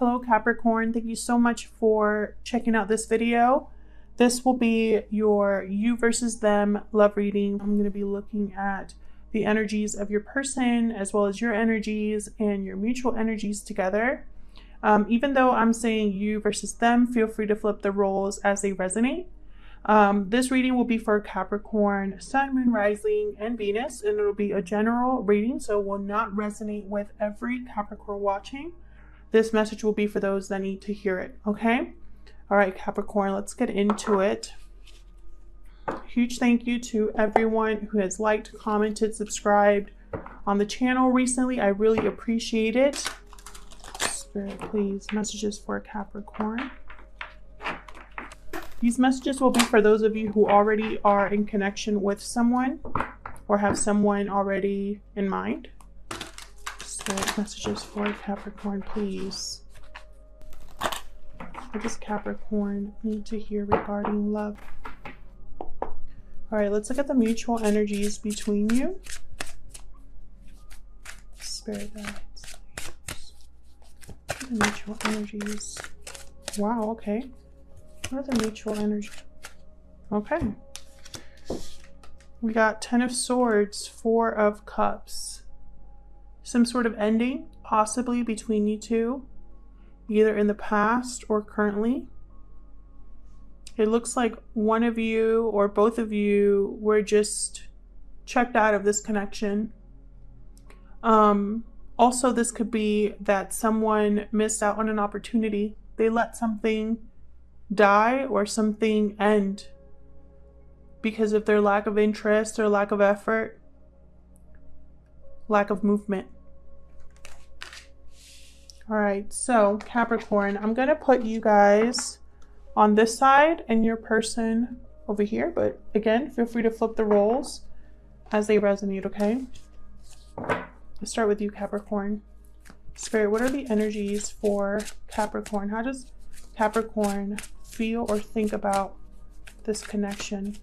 Hello Capricorn, thank you so much for checking out this video. This will be your you versus them love reading. I'm going to be looking at the energies of your person as well as your energies and your mutual energies together. Even though I'm saying you versus them, feel free to flip the roles as they resonate. This reading will be for Capricorn, Sun, Moon, Rising, and Venus, and it'll be a general reading, so it will not resonate with every Capricorn watching. This message will be for those that need to hear it, okay? All right, Capricorn, let's get into it. Huge thank you to everyone who has liked, commented, subscribed on the channel recently. I really appreciate it. Spirit, please, messages for Capricorn. These messages will be for those of you who already are in connection with someone or have someone already in mind. Spirit, messages for Capricorn, please. What does Capricorn need to hear regarding love? All right, let's look at the mutual energies between you. Spirit guides. The mutual energies. Wow, okay. What are the mutual energies? Okay. We got 10 of Swords, 4 of Cups. Some sort of ending, possibly between you two, either in the past or currently. It looks like one of you or both of you were just checked out of this connection. Also, this could be that someone missed out on an opportunity. They let something die or something end because of their lack of interest or lack of effort, lack of movement. All right, so Capricorn, I'm gonna put you guys on this side and your person over here, but again, feel free to flip the roles as they resonate, okay? Let's start with you, Capricorn. Spirit, what are the energies for Capricorn? How does Capricorn feel or think about this connection?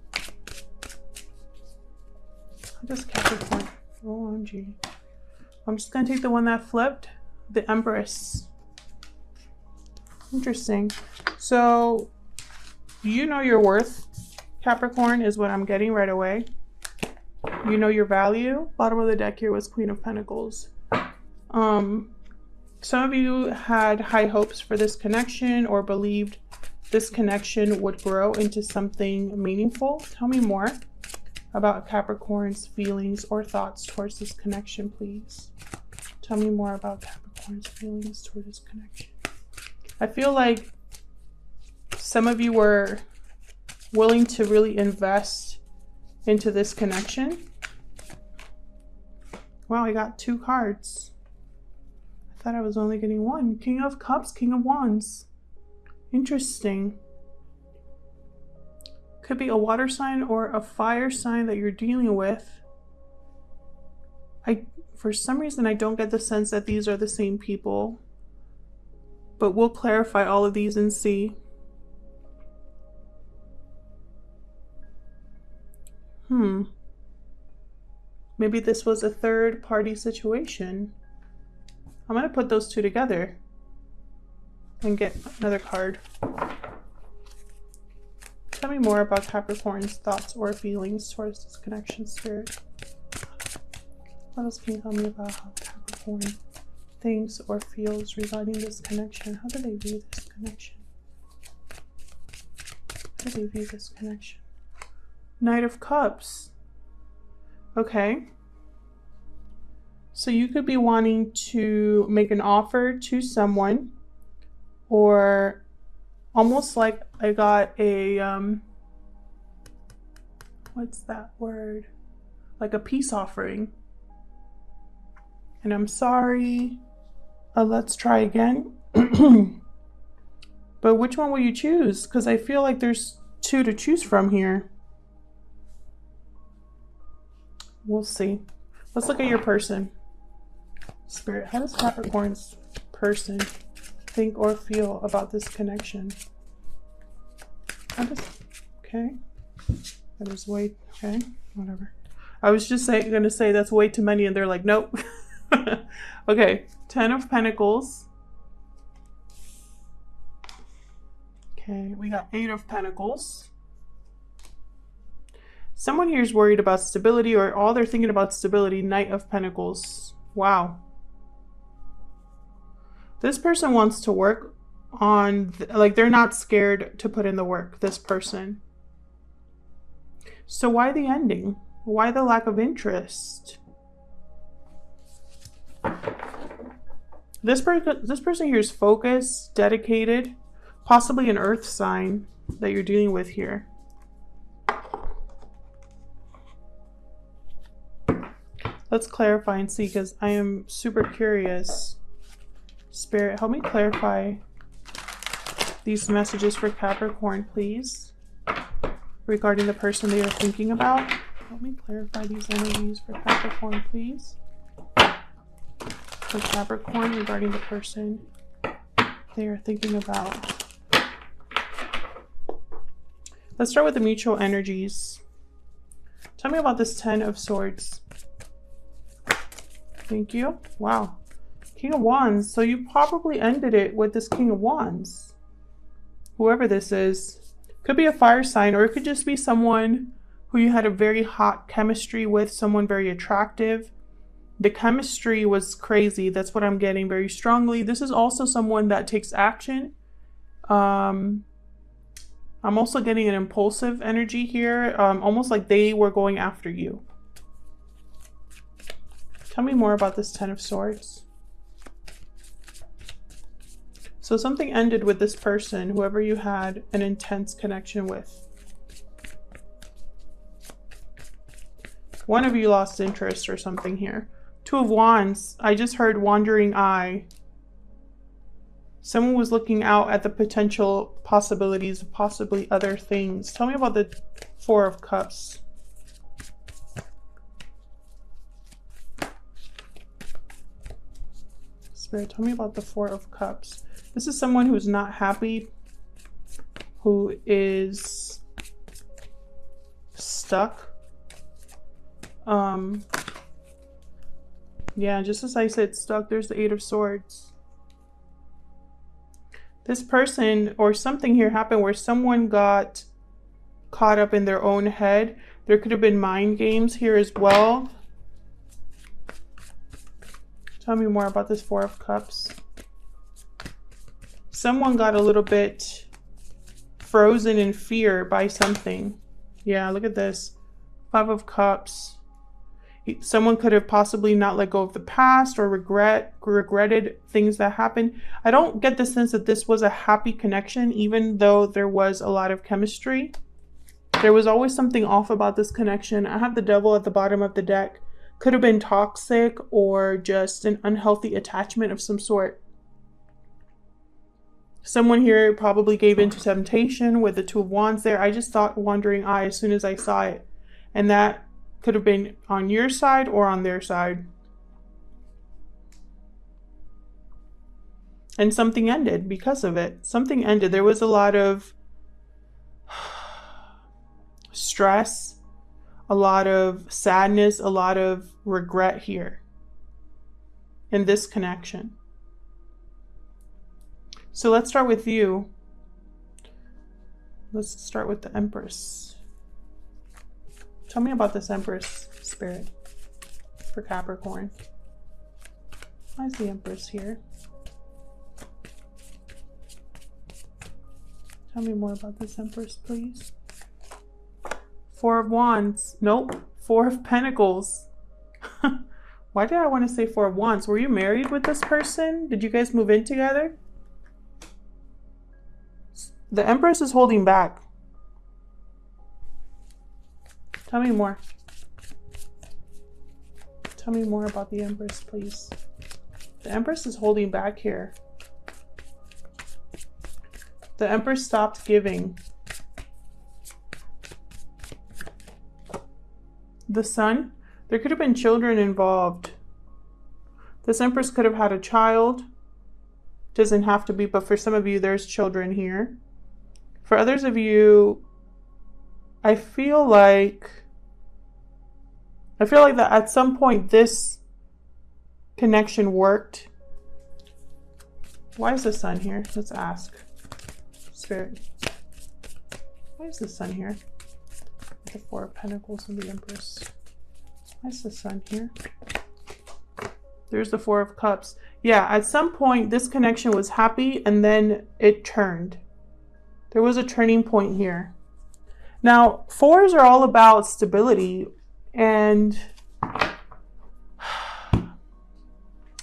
How does Capricorn, OMG. I'm just gonna take the one that flipped, the Empress. Interesting. So you know your worth, Capricorn, is what I'm getting right away. You know your value. Bottom of the deck here was Queen of Pentacles. Some of you had high hopes for this connection or believed this connection would grow into something meaningful. Tell me more about Capricorn's feelings or thoughts towards this connection, please. Tell me more about Capricorn's feelings toward this connection. I feel like some of you were willing to really invest into this connection. Wow, I got 2 cards. I thought I was only getting 1. King of Cups, King of Wands. Interesting. Could be a water sign or a fire sign that you're dealing with. For some reason, I don't get the sense that these are the same people, but we'll clarify all of these and see. Maybe this was a third party situation. I'm going to put those 2 together and get another card. Tell me more about Capricorn's thoughts or feelings towards this connection, Spirit. What else can you tell me about how Capricorn thinks or feels regarding this connection? How do they view this connection? How do they view this connection? Knight of Cups. Okay. So you could be wanting to make an offer to someone, or almost like I got a, what's that word? Like a peace offering. And I'm sorry, let's try again. But which one will you choose? Because I feel like there's 2 to choose from here. We'll see. Let's look at your person. Spirit, how does Capricorn's person think or feel about this connection? How does, okay. That is way, okay, whatever. I was just gonna say that's way too many and they're like, nope. Okay, 10 of Pentacles. Okay, we got 8 of Pentacles. Someone here is worried about stability, or all they're thinking about stability. Knight of Pentacles. Wow. This person wants to work on, like, they're not scared to put in the work, this person. So why the ending? Why the lack of interest? This person here is focused, dedicated, possibly an earth sign that you're dealing with here. Let's clarify and see, because I am super curious. Spirit, help me clarify these messages for Capricorn, please, regarding the person they are thinking about. Help me clarify these energies for Capricorn, please. For Capricorn, regarding the person they are thinking about. Let's start with the mutual energies. Tell me about this 10 of Swords. Thank you. Wow. King of Wands. So you probably ended it with this King of Wands. Whoever this is. Could be a fire sign, or it could just be someone who you had a very hot chemistry with, someone very attractive. The chemistry was crazy. That's what I'm getting very strongly. This is also someone that takes action. I'm also getting an impulsive energy here. Almost like they were going after you. Tell me more about this 10 of Swords. So something ended with this person, whoever you had an intense connection with. One of you lost interest or something here. 2 of Wands. I just heard wandering eye. Someone was looking out at the potential possibilities of possibly other things. Tell me about the 4 of Cups. Spirit, tell me about the 4 of Cups. This is someone who's not happy, who is stuck. Yeah, just as I said, stuck, there's the 8 of Swords. This person or something here happened where someone got caught up in their own head. There could have been mind games here as well. Tell me more about this 4 of Cups. Someone got a little bit frozen in fear by something. Yeah, look at this. 5 of Cups. Someone could have possibly not let go of the past or regretted things that happened. I don't get the sense that this was a happy connection, even though there was a lot of chemistry. There was always something off about this connection. I have the Devil at the bottom of the deck. Could have been toxic or just an unhealthy attachment of some sort. Someone here probably gave into temptation with the 2 of Wands there. I just thought wandering eye as soon as I saw it. And that could have been on your side or on their side. And something ended because of it. Something ended. There was a lot of stress, a lot of sadness, a lot of regret here in this connection. So let's start with you. Let's start with the Empress. Tell me about this Empress, Spirit, for Capricorn. Why is the Empress here? Tell me more about this Empress, please. 4 of Wands. Nope. 4 of Pentacles. Why did I want to say 4 of Wands? Were you married with this person? Did you guys move in together? The Empress is holding back. Tell me more. Tell me more about the Empress, please. The Empress is holding back here. The Empress stopped giving. The Sun. There could have been children involved. This Empress could have had a child. Doesn't have to be, but for some of you, there's children here. For others of you, I feel like that at some point this connection worked. Why is the Sun here? Let's ask. Spirit. Why is the sun here? The Four of Pentacles and the Empress. Why is the sun here? There's the Four of Cups. Yeah, at some point this connection was happy and then it turned. There was a turning point here. Now, fours are all about stability, and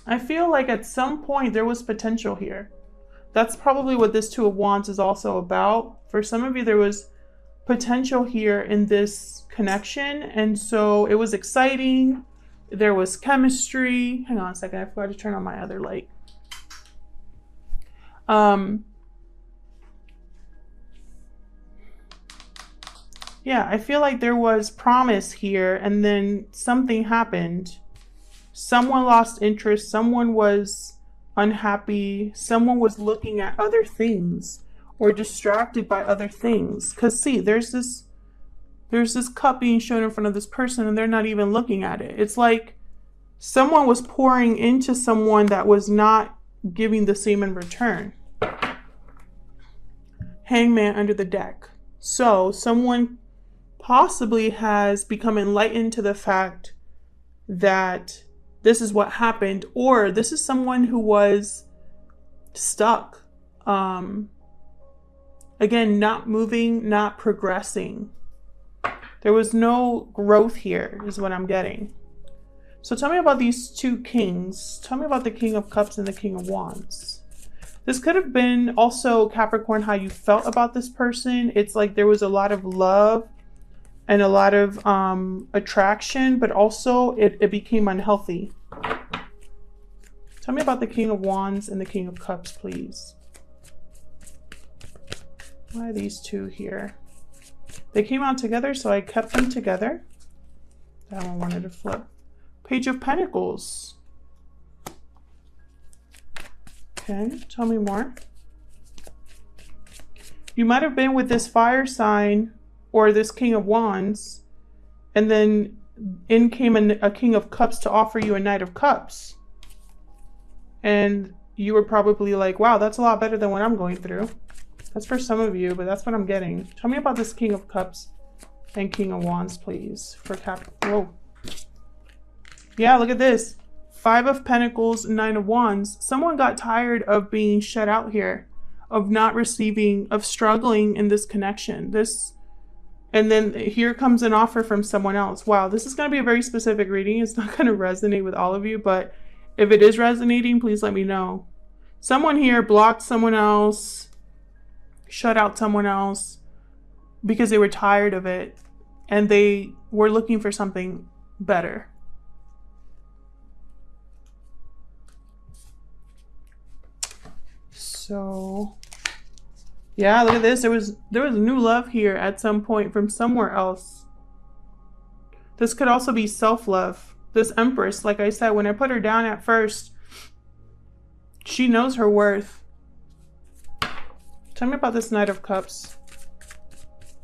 I feel like at some point there was potential here. That's probably what this Two of Wands is also about. For some of you, there was potential here in this connection, and so it was exciting. There was chemistry. Hang on a second, I forgot to turn on my other light. Yeah, I feel like there was promise here, and then something happened. Someone lost interest, someone was unhappy, someone was looking at other things or distracted by other things. Because see, there's this cup being shown in front of this person and they're not even looking at it. It's like someone was pouring into someone that was not giving the same in return. Hangman under the deck. So someone possibly has become enlightened to the fact that this is what happened, or this is someone who was stuck. Again, not moving, not progressing. There was no growth here, is what I'm getting. So tell me about these two kings. Tell me about the King of Cups and the King of Wands. This could have been also, Capricorn, how you felt about this person. It's like there was a lot of love and a lot of attraction, but also it became unhealthy. Tell me about the King of Wands and the King of Cups, please. Why are these two here? They came out together, so I kept them together. That one wanted to flip. Page of Pentacles. Okay, tell me more. You might have been with this fire sign or this King of Wands, and then in came a King of Cups to offer you a Knight of Cups. And you were probably like, wow, that's a lot better than what I'm going through. That's for some of you, but that's what I'm getting. Tell me about this King of Cups and King of Wands, please, for Whoa. Yeah, look at this. Five of Pentacles, Nine of Wands. Someone got tired of being shut out here, of not receiving, of struggling in this connection. And then here comes an offer from someone else. Wow, this is going to be a very specific reading. It's not going to resonate with all of you, but if it is resonating, please let me know. Someone here blocked someone else, shut out someone else because they were tired of it and they were looking for something better. So yeah, look at this. There was new love here at some point from somewhere else. This could also be self-love. This Empress, like I said, when I put her down at first, she knows her worth. Tell me about this Knight of Cups.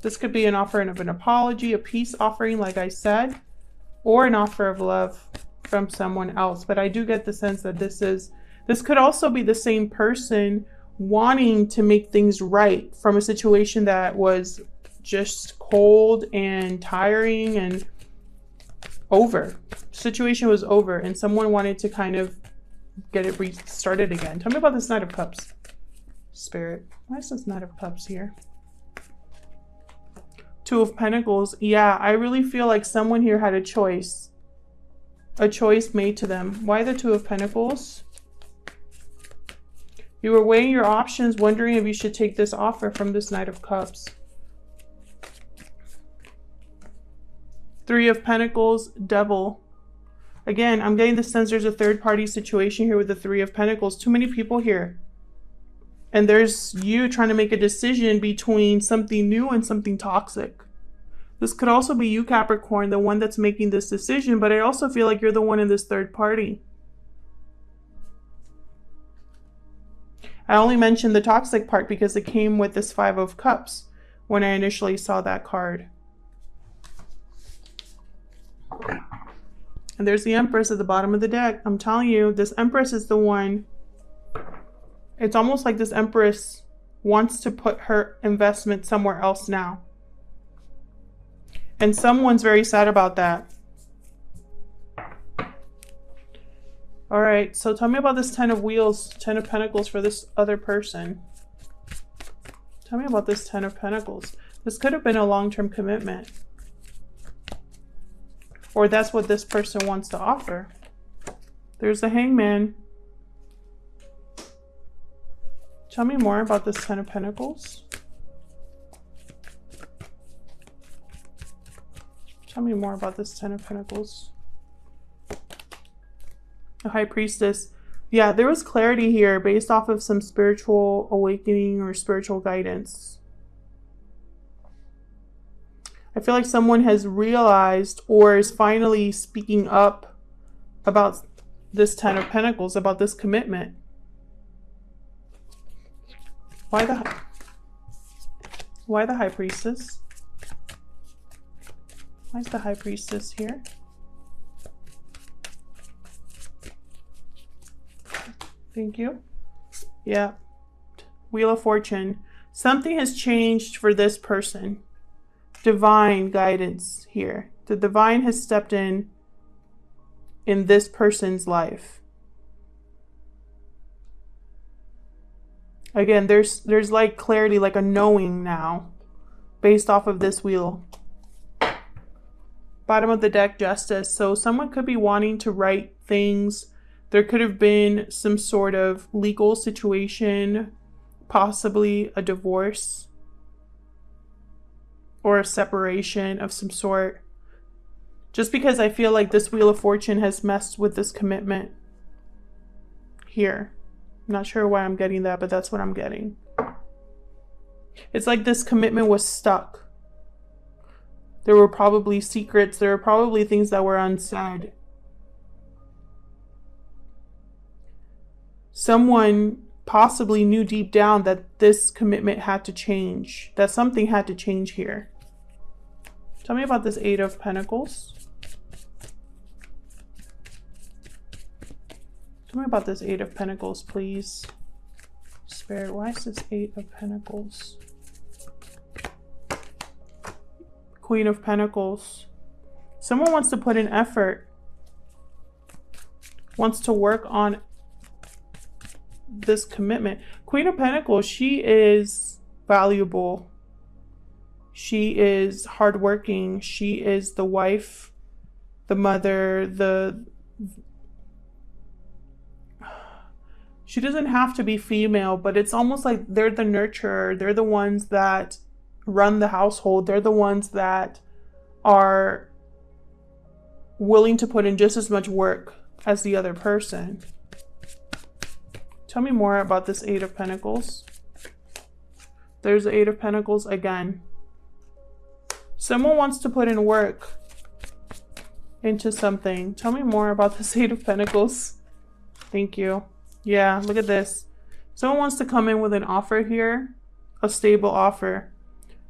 This could be an offering of an apology, a peace offering, like I said, or an offer of love from someone else. But I do get the sense that this could also be the same person wanting to make things right from a situation that was just cold and tiring and over. Situation was over and someone wanted to kind of get it restarted again. Tell me about this Knight of Cups. Spirit, why is this Knight of Cups here? Two of Pentacles. Yeah, I really feel like someone here had a choice made to them. Why the Two of Pentacles? You were weighing your options, wondering if you should take this offer from this Knight of Cups. Three of Pentacles, Devil. Again, I'm getting the sense there's a third-party situation here with the Three of Pentacles. Too many people here. And there's you trying to make a decision between something new and something toxic. This could also be you, Capricorn, the one that's making this decision, but I also feel like you're the one in this third party. I only mentioned the toxic part because it came with this Five of Cups when I initially saw that card. And there's the Empress at the bottom of the deck. I'm telling you, this Empress is the one. It's almost like this Empress wants to put her investment somewhere else now. And someone's very sad about that. All right, so tell me about this 10 of Wheels, 10 of Pentacles for this other person. Tell me about this 10 of Pentacles. This could have been a long-term commitment. Or that's what this person wants to offer. There's the Hangman. Tell me more about this 10 of Pentacles. Tell me more about this 10 of Pentacles. The High Priestess. Yeah, there was clarity here based off of some spiritual awakening or spiritual guidance. I feel like someone has realized or is finally speaking up about this 10 of Pentacles, about this commitment. Why the High Priestess? Why is the High Priestess here? Thank you. Yeah. Wheel of Fortune. Something has changed for this person. Divine guidance here. The divine has stepped in this person's life. Again, there's like clarity, like a knowing now, based off of this wheel. Bottom of the deck, Justice. So someone could be wanting to right things. There could have been some sort of legal situation, possibly a divorce or a separation of some sort. Just because I feel like this Wheel of Fortune has messed with this commitment here. I'm not sure why I'm getting that, but that's what I'm getting. It's like this commitment was stuck. There were probably secrets. There were probably things that were unsaid. Someone possibly knew deep down that this commitment had to change, that something had to change here. Tell me about this 8 of Pentacles. Tell me about this 8 of Pentacles, please. Spirit, why is this 8 of Pentacles? Queen of Pentacles. Someone wants to put in effort. Wants to work on this commitment. Queen of Pentacles, she is valuable. She is hardworking. She is the wife, the mother, she doesn't have to be female, but it's almost like they're the nurturer. They're the ones that run the household. They're the ones that are willing to put in just as much work as the other person. Tell me more about this 8 of Pentacles. There's the 8 of Pentacles again. Someone wants to put in work into something. Tell me more about this 8 of Pentacles. Thank you. Yeah, look at this. Someone wants to come in with an offer here. A stable offer.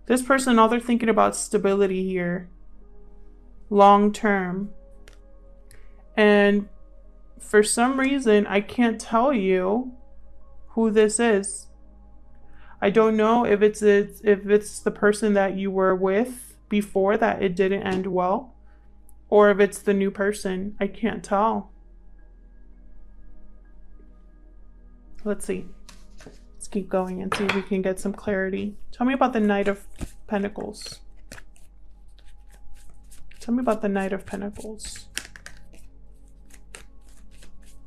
This person, all they're thinking about stability here. Long term. And for some reason, I can't tell you who this is. I don't know if it's the person that you were with before that it didn't end well, or if it's the new person. I can't tell. Let's see. Let's keep going and see if we can get some clarity. Tell me about the Knight of Pentacles. Tell me about the Knight of Pentacles.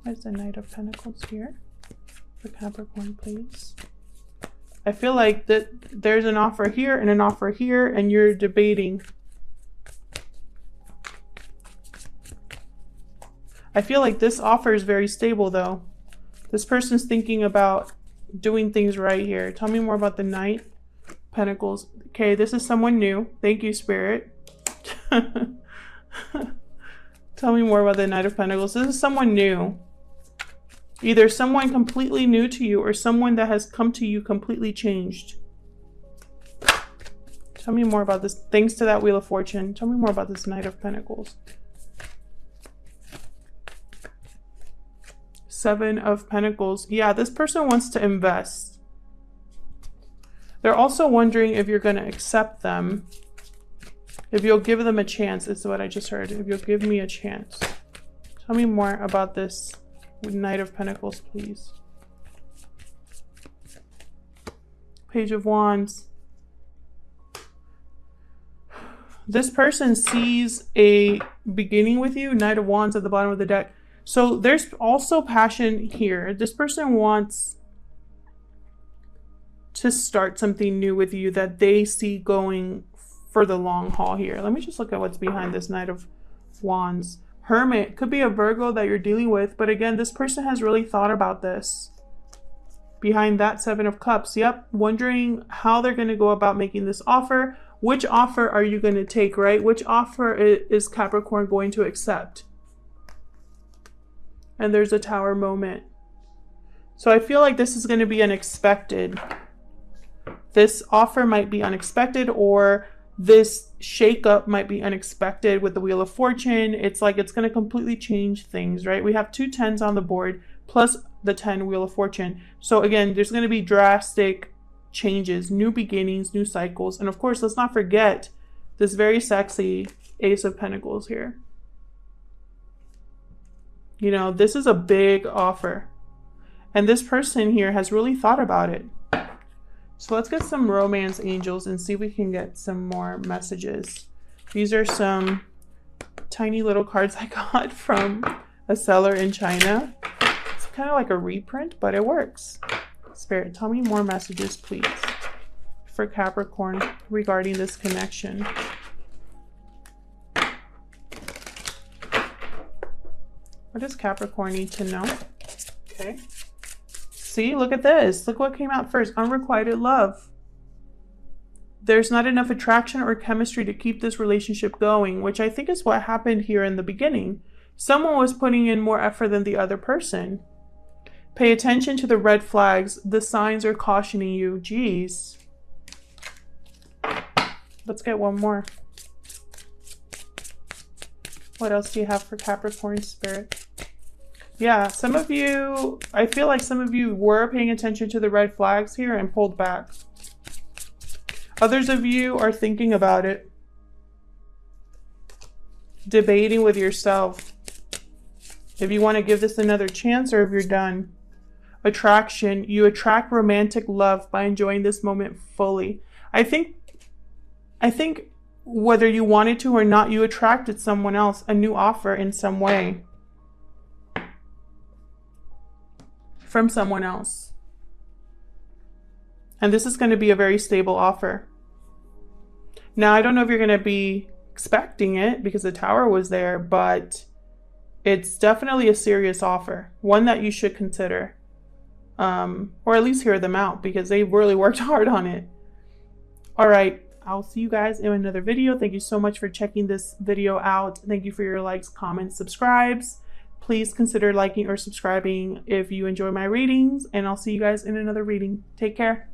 Where's the Knight of Pentacles here? For Capricorn, please. I feel like that there's an offer here and an offer here, and you're debating. I feel like this offer is very stable, though. This person's thinking about doing things right here. Tell me more about the Knight of Pentacles. Okay, this is someone new. Thank you, Spirit. Tell me more about the Knight of Pentacles. This is someone new. Either someone completely new to you or someone that has come to you completely changed. Tell me more about this. Thanks to that Wheel of Fortune. Tell me more about this Knight of Pentacles. 7 of Pentacles. Yeah, this person wants to invest. They're also wondering if you're going to accept them. If you'll give them a chance, is what I just heard. If you'll give me a chance. Tell me more about this Knight of Pentacles, please. Page of Wands. This person sees a beginning with you. Knight of Wands at the bottom of the deck. So there's also passion here. This person wants to start something new with you that they see going for the long haul here. Let me just look at what's behind this Knight of Wands. Hermit. Could be a Virgo that you're dealing with. But again, this person has really thought about this. Behind that Seven of Cups. Yep. Wondering how they're going to go about making this offer. Which offer are you going to take, right? Which offer is Capricorn going to accept? And there's a Tower moment. So I feel like this is going to be unexpected. This offer might be unexpected, or this shakeup might be unexpected with the Wheel of Fortune. It's like it's going to completely change things, right? We have 2 10s on the board plus the 10 Wheel of Fortune. So again, there's going to be drastic changes, new beginnings, new cycles. And of course, let's not forget this very sexy Ace of Pentacles here. You know, this is a big offer. And this person here has really thought about it. So let's get some romance angels and see if we can get some more messages. These are some tiny little cards I got from a seller in China. It's kind of like a reprint, but it works. Spirit, tell me more messages, please, for Capricorn regarding this connection. What does Capricorn need to know? Okay. See, look at this. Look what came out first. Unrequited love. There's not enough attraction or chemistry to keep this relationship going, which I think is what happened here in the beginning. Someone was putting in more effort than the other person. Pay attention to the red flags. The signs are cautioning you. Jeez. Let's get one more. What else do you have for Capricorn, Spirit? Yeah, some of you, I feel like some of you were paying attention to the red flags here and pulled back. Others of you are thinking about it. Debating with yourself. If you want to give this another chance or if you're done. Attraction. You attract romantic love by enjoying this moment fully. I think whether you wanted to or not, you attracted someone else, a new offer in some way. From someone else. And this is going to be a very stable offer. Now, I don't know if you're going to be expecting it because the Tower was there, but it's definitely a serious offer. One that you should consider. Or at least hear them out because they really worked hard on it. All right. I'll see you guys in another video. Thank you so much for checking this video out. Thank you for your likes, comments, subscribes. Please consider liking or subscribing if you enjoy my readings, and I'll see you guys in another reading. Take care.